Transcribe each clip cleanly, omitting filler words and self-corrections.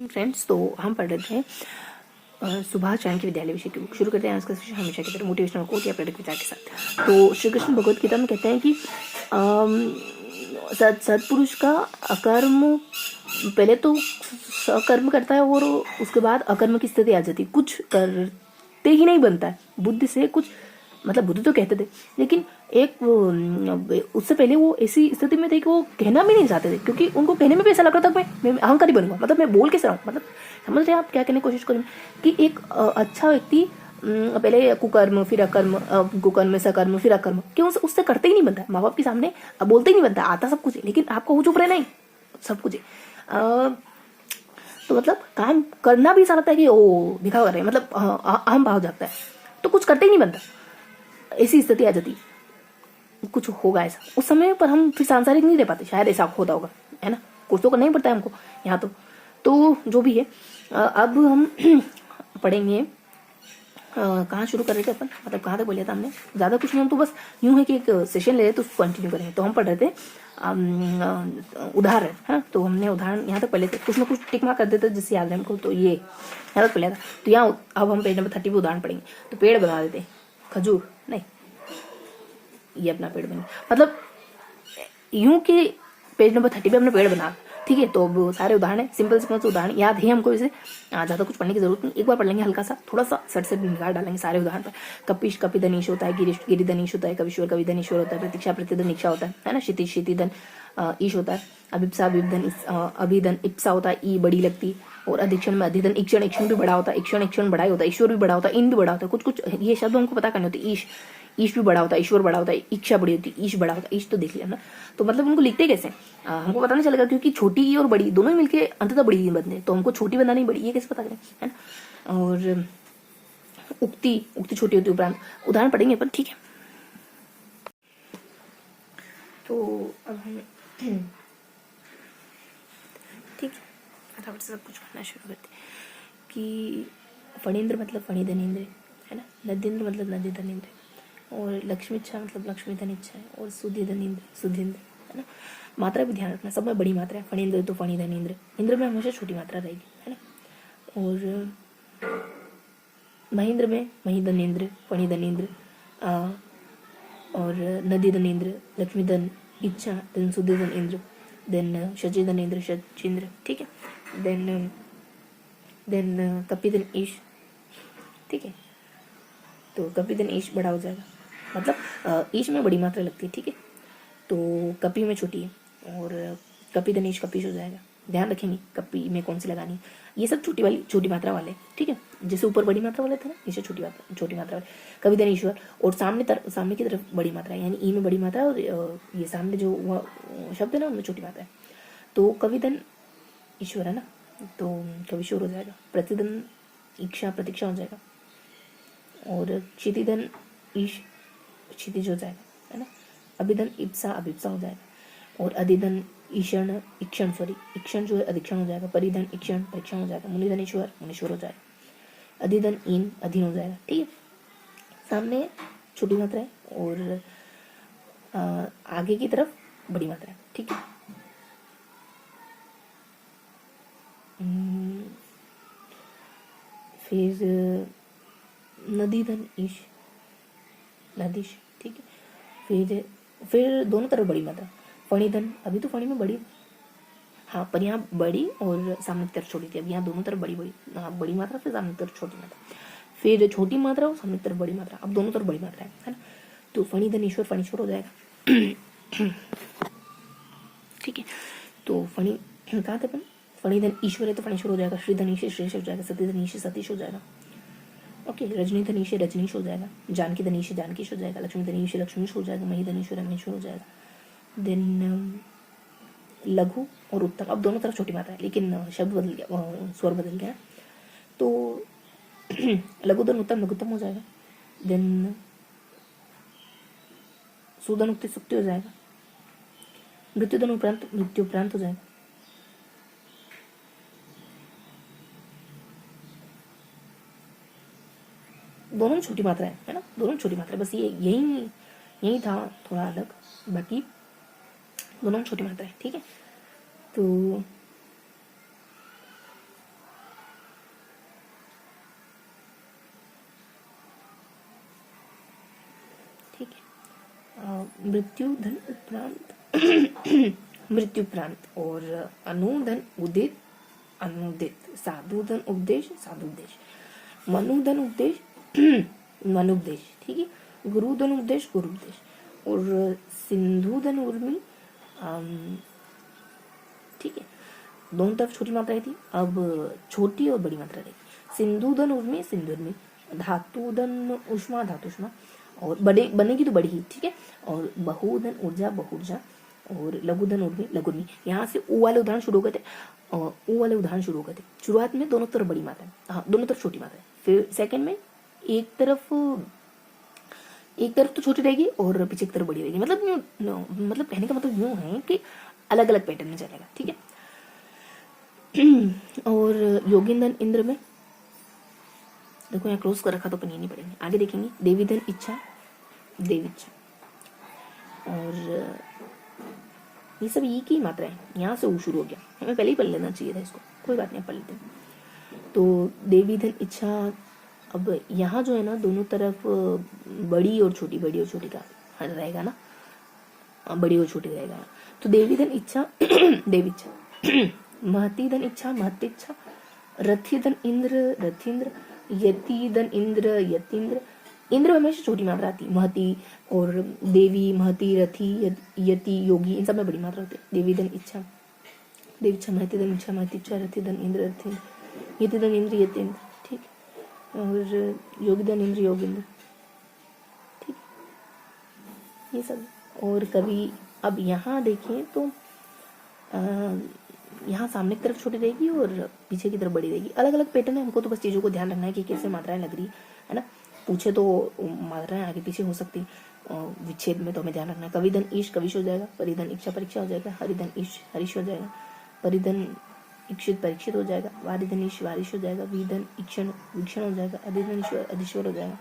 Friends, तो हम पढ़ रहे थे सुभाष चाणक्य विद्यालय विषय की बुक। शुरू करते हैं आज का सेशन हमेशा की तरह मोटिवेशनल कोट या प्रेरक विचार के साथ। तो श्री कृष्ण भगवत गीता में कहते हैं कि सत्पुरुष का अकर्म, पहले तो सकर्म करता है और उसके बाद अकर्म की स्थिति आ जाती है। कुछ करते ही नहीं बनता है बुद्धि से कुछ, मतलब बुद्धि तो कहते थे, लेकिन एक उससे पहले वो ऐसी स्थिति में थे कि वो कहना भी नहीं चाहते थे, क्योंकि उनको कहने में भी ऐसा लग रहा था मैं अहंकारी बनूंगा, मतलब मैं बोल कैसे रहा हूँ, मतलब समझ रहे हैं आप क्या कहने की कोशिश करें कि एक अच्छा व्यक्ति पहले कुकर्म फिर अकर्म, कुकर्म सकर्म फिर अकर्म, क्यों उससे करते ही नहीं बनता। माँ बाप के सामने बोलते ही नहीं बनता, आता सब कुछ है, लेकिन आपको वो चुप रहना ही सब कुछ है। तो मतलब काम करना भी ऐसा लगता है कि ओ दिखा कर रहे हैं, मतलब अहम भाव जागता है, तो कुछ करते ही नहीं बनता। ऐसी स्थिति आ जाती, कुछ होगा ऐसा उस समय पर, हम फिर सांसारिक नहीं रह पाते, शायद ऐसा होता होगा, है ना। कुछ तो करना ही पड़ता है हमको यहाँ तो जो भी है। अब हम पढ़ेंगे कहाँ शुरू कर रहे थे अपन, मतलब कहाँ तक बोलिया था हमने, ज़्यादा कुछ नहीं, हम तो बस यूं है कि एक सेशन ले रहे तो उसको कंटिन्यू करेंगे। तो हम पढ़ रहे थे उदाहरण, है। तो हमने उदाहरण यहाँ तक पढ़ लेते, कुछ ना कुछ टिक मार्क कर देते जिससे याद है हमको। तो ये यहाँ तक पढ़ लिया था। तो यहाँ अब हम पेज नंबर 30 पे उदाहरण पढ़ेंगे। तो पेड़ बना देते, खजूर नहीं, ये अपना पेड़ बने, मतलब यूं कि पेज नंबर 30 पे हमने पेड़ बना, ठीक है। तो अब सारे उदाहरण है, सिंपल सिंपल से उदाहरण याद है हमको, इसे ज़्यादा कुछ पढ़ने की जरूरत नहीं, एक बार पढ़ लेंगे हल्का सा, थोड़ा सा सट से निगाह डालेंगे सारे उदाहरण पर। कपिश कपिधनीश होता है, गिरीश गिरिधनीश होता है, कविश्वर कविधनीश्वर होता है, प्रतीक्षा प्रतिधन इच्छा होता है ना, क्षितिज क्षितिधन ईश होता है, अभिप्सा अभिधन अभिधन इप्सा होता है, ई बड़ी लगती, और अधिक्षण में अधिधन इक्षण, इक्षण भी बड़ा होता है, इक्षण इक्षण बड़ा होता है, ईश्वर भी बड़ा होता है, इन भी बड़ा होता है, कुछ कुछ ये शब्द हमको पता करने होते। ईश ईश भी बड़ा होता है, ईश्वर बड़ा होता है, इच्छा बड़ी होती है, ईश बड़ा होता है, ईश तो देख लिया ना। तो मतलब उनको लिखते कैसे हमको पता नहीं चलेगा, क्योंकि छोटी ई और बड़ी दोनों ही मिलके अंततः बड़ी ही बनते हैं, तो हमको छोटी बनानी बड़ी ये कैसे पता करें, है ना। और उक्ति उक्ति छोटी होती है, उपरांत उदाहरण पढ़ेंगे अपन, ठीक है। तो अब हम ठीक है फटाफट से सब कुछ पढ़ना शुरू करते हैं कि फणींद्र मतलब फणीधनेंद्र, है ना। नदींद्र मतलब नदी धनेंद्र, और लक्ष्मी इच्छा मतलब लक्ष्मी धन इच्छा है, और सुधि धनेंद्र सुधींद्र, है ना। मात्रा भी ध्यान रखना, सब में बड़ी मात्रा है। फणींद्र तो फणी धनेंद्र, इंद्र में हमेशा छोटी मात्रा रहेगी, है ना। और महेंद्र में मही धनेंद्र फणी धनेंद्र, और नदी धनेंद्र लक्ष्मी धन इच्छा, देन सुधि धन इंद्र, देन शचि धनेंद्र शचींद्र, ठीक है। देन कपिधन ईश, ठीक है। तो कपिधन ईश बड़ा हो जाएगा, मतलब ईश में बड़ी मात्रा लगती है, ठीक है। तो कपी में छोटी है, और कपिधन ईश कपीश हो जाएगा। ध्यान रखेंगे कपी में कौन सी लगानी है, ये सब छोटी मात्रा वाले, ठीक है। जैसे ऊपर बड़ी मात्रा वाले थे ना, नीचे छोटी मात्रा वाले। कपिधन ईश्वर, और सामने की तरफ बड़ी मात्रा है, यानी ई में बड़ी मात्रा, और ये सामने जो शब्द है ना उनमें छोटी मात्रा है। तो कविधन ईश्वर है ना, तो कविश्वर हो जाएगा। प्रतिधन इच्छा प्रतीक्षा हो जाएगा, और क्षितिधन ईश क्षितिज हो जाएगा, है ना। अभिधन इप्सा अभिप्सा हो जाएगा, और अधिधन ईक्षण इक्षण सॉरी इक्षण जो है अधिक्षण हो जाएगा। परिधन इक्षण परीक्षण हो जाएगा। मुनिधन ईश्वर मुनीश्वर हो जाएगा। अधिधन इन अधीन हो जाएगा, ठीक है। सामने छोटी मात्रा है, और आगे की तरफ बड़ी मात्रा है, ठीक है। फिर नदी धन ईश नदीश, ठीक है। फिर दोनों तरफ बड़ी मात्रा। फणी धन, अभी तो फणी में बड़ी, हाँ, पर यहाँ बड़ी और सामने की तरफ छोटी थी, अब यहाँ दोनों तरफ बड़ी बड़ी मात्रा, फिर सामने की तरफ छोटी मात्रा, फिर छोटी मात्रा और सामने की तरफ बड़ी मात्रा, अब दोनों तरफ बड़ी मात्रा है ना। तो फणी धन ईश्वर फणीश्वर हो जाएगा, ठीक है। तो फणी कहाँ थे अपन, फणी धन ईश्वर है तो फणीश्वर हो जाएगा। श्री धनीश श्रेष हो जाएगा। सती धनीश सतीश हो जाएगा, ओके। रजनी धनीश रजनीश हो जाएगा। जानकी धनीश जानकीश हो जाएगा। लक्ष्मी धनीश लक्ष्मीश हो जाएगा। मही धनीश रमेश्वर हो जाएगा। देन लघु और उत्तम, अब दोनों तरफ छोटी मात्रा है, लेकिन शब्द बदल गया, स्वर बदल गया, तो लघुधन उत्तम लघुत्तम हो जाएगा। देन सुधन उक्ति सुक्ति हो जाएगा। मृत्युधन उपरांत मृत्यु उपरांत हो जाएगा। दोनों छोटी मात्रा है ना, दोनों छोटी मात्रा, बस ये यही था थोड़ा अलग, बाकी दोनों छोटी मात्रा है, ठीक है। तो मृत्यु धन उपरांत मृत्यु उपरांत, और अनुधन उदित अनुदित, साधुधन उपदेश साधुदेश, मनुधन उपदेश मनुपदेश, ठीक है, गुरुधन उपदेश गुरुपदेश, और सिंधुधन उर्मी, ठीक है, दोनों तरफ छोटी मात्राएं थी, अब छोटी और बड़ी मात्रा रहेगी। सिंधुधन उर्मी सिंधुर्मी, धातुधन उष्मा धातुष्मा, और बड़े बनेगी तो बड़ी ही, ठीक है, और बहुधन ऊर्जा बहुर्जा, और लघुधन उर्मी लघुर्मी। यहाँ से ऊ वाले उदाहरण शुरू हो गए थे, और ऊ वाले उदाहरण शुरू हो गए थे। शुरुआत में दोनों तरफ बड़ी मात्रा, हाँ दोनों तरफ छोटी मात्रा, फिर सेकंड में एक तरफ तो छोटी रहेगी और पीछे की तरफ बड़ी रहेगी। मतलब कहने का मतलब यूँ है कि अलग अलग पैटर्न में चलेगा, ठीक है। और योगिंदन इंद्र में देखो यहाँ क्लोज कर रखा तो अपन ये नहीं पढ़ेंगे, आगे देखेंगे। देवीधन इच्छा देविच्छा, और ये सब ई की मात्रा है। यहाँ से ऊ शुरू हो गया, हमें पहले ही पढ़ लेना चाहिए था इसको, कोई बात नहीं, पढ़ लेते हैं। तो देवीधन इच्छा, अब यहाँ जो है ना दोनों तरफ बड़ी और छोटी का रहेगा ना, बड़ी और छोटी रहेगा। तो देवीधन इच्छा देवीच्छा, महतीधन इच्छा महतीच्छा, रथिधन इंद्र रथींद्र, यतिधन इंद्र यतींद्र। इंद्र हमेशा छोटी मात्रा आती है, महती और देवी, महती, रथी, यति, योगी, इन सब में बड़ी मात्रा होती है। देवीधन इच्छा देवीच्छा, महतीधन इच्छा महतीच्छा, रथिधन इंद्र रथींद्र, यतिधन इंद्र यतींद्र, ठीक, और योगिधन इंद्र योगिंद्र, ठीक, ये सब। और कभी अब यहाँ देखें तो यहाँ सामने की तरफ छोटी रहेगी और पीछे की तरफ बड़ी रहेगी। अलग अलग पैटर्न है, हमको तो बस चीज़ों को ध्यान रखना है कि कैसे मात्राएं लग रही है ना। पूछे तो मात्राएं आगे पीछे हो सकती, विच्छेद में तो हमें ध्यान रखना है। कविधन ईश कविश हो जाएगा, परिधन इच्छा परीक्षा हो जाएगा, हरिधन ईश हरीश हो जाएगा, परिधन इक्षित परीक्षित हो जाएगा, वारिधन ईश वारिश हो जाएगा, विधन इक्षण वीक्षण हो जाएगा, अधिधन ईश्वर अधीश्वर हो जाएगा,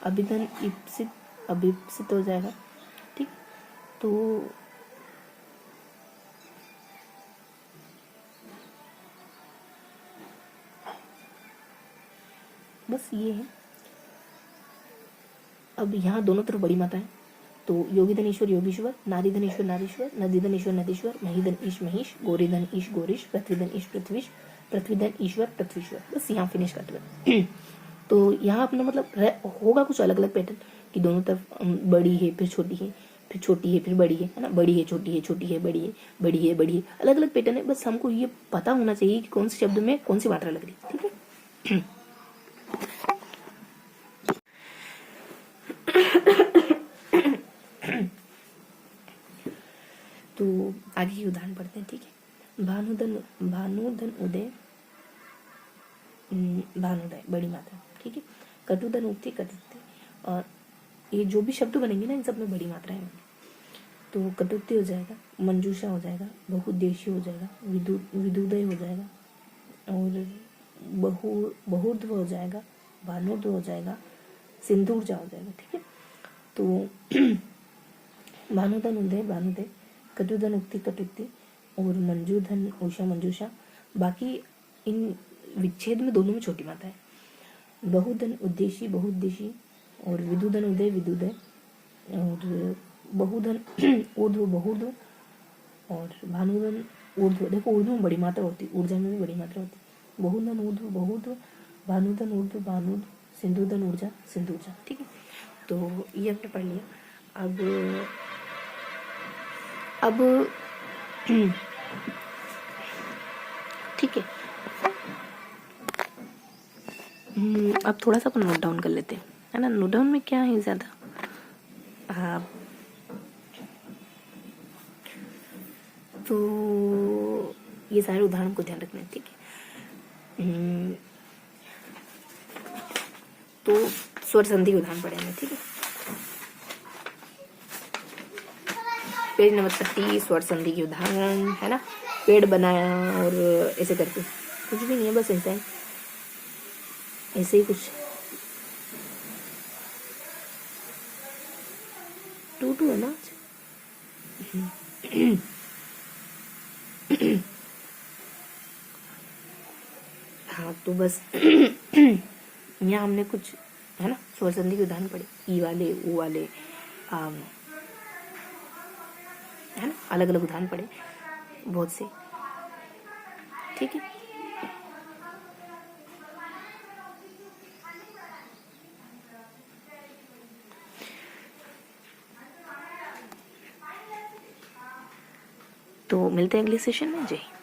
अभिधन इप्सित अभिप्सित हो जाएगा, ठीक। तो बस ये है। अब यहाँ दोनों तरफ बड़ी मात्रा है, तो योगिधन ईश्वर योगीश्वर, नारीधन ईश्वर नारीश्वर, नदीधन ईश्वर नदीश्वर, महीधन ईश महीश, गोरीधन ईश गोरीश, पृथ्वीधन ईश पृथ्वीश, पृथ्वीधन ईश्वर पृथ्वीश्वर। बस यहाँ फिनिश करते हैं। तो यहाँ अपना मतलब होगा कुछ अलग अलग पैटर्न कि दोनों तरफ बड़ी है फिर छोटी है, फिर छोटी है फिर बड़ी है ना, बड़ी है छोटी है छोटी है बड़ी है बड़ी है बड़ी है, अलग अलग पैटर्न है। बस हमको ये पता होना चाहिए कि कौन से शब्द में कौन सी मात्रा लग रही है, ठीक है। तो आगे की उदाहरण पढ़ते हैं, ठीक है। भानुधन उदय भानुदय बड़ी मात्रा, ठीक है। कटुधन उक्ति कटुक्ति, और ये जो भी शब्द बनेंगे ना इन सब में बड़ी मात्राएं होंगी। तो कटुक्ति हो जाएगा, मंजूषा हो जाएगा, बहुउद्देशीय हो जाएगा, विदुदय हो जाएगा, और बहुर्ध्व हो जाएगा, भानुर्ध्व हो जाएगा, सिंधुर्जा हो जाएगा, ठीक है। तो भानुधन उदय भानुदय, कटुधन उक्ति कटुक्ति, और मंजूधन उषा मंजूषा। बाकी इन विच्छेद में दोनों में छोटी मात्रा है। बहुधन उद्देशी बहुउद्देशी, और विदुधन उदय विदुदय, और बहुधन ऊर्ध्व बहुर्ध्व, और भानुधन ऊर्ध्व। देखो ऊर्ध्व में बड़ी मात्रा होती है, ऊर्जा में भी बड़ी मात्रा होती है। बहुधन ऊर्ध्व बहुर्ध्व, भानुधन ऊर्ध्व भानुर्ध्व, सिंधुधन ऊर्जा सिंधुर्जा, ठीक है। तो ये हमने पढ़ लिया। अब ठीक है, अब थोड़ा सा नोट डाउन कर लेते हैं, है ना। नोट डाउन में क्या है ज़्यादा, तो ये सारे उदाहरण को ध्यान रखना है, ठीक है। तो स्वर संधि के उदाहरण पढ़ेंगे, ठीक है। पेज नंबर 30 स्वर संधि के उदाहरण, है ना। पेड़ बनाया और ऐसे करके कुछ भी नहीं है, बस ऐसा है, ऐसे ही कुछ टू है ना। हाँ तो बस यहाँ हमने कुछ, है ना, स्वर संधि के उदाहरण पढ़े, ई वाले, ऊ वाले, है ना, अलग अलग उदाहरण पढ़े बहुत से। ठीक है, तो मिलते हैं अगले सेशन में। जय हिंद।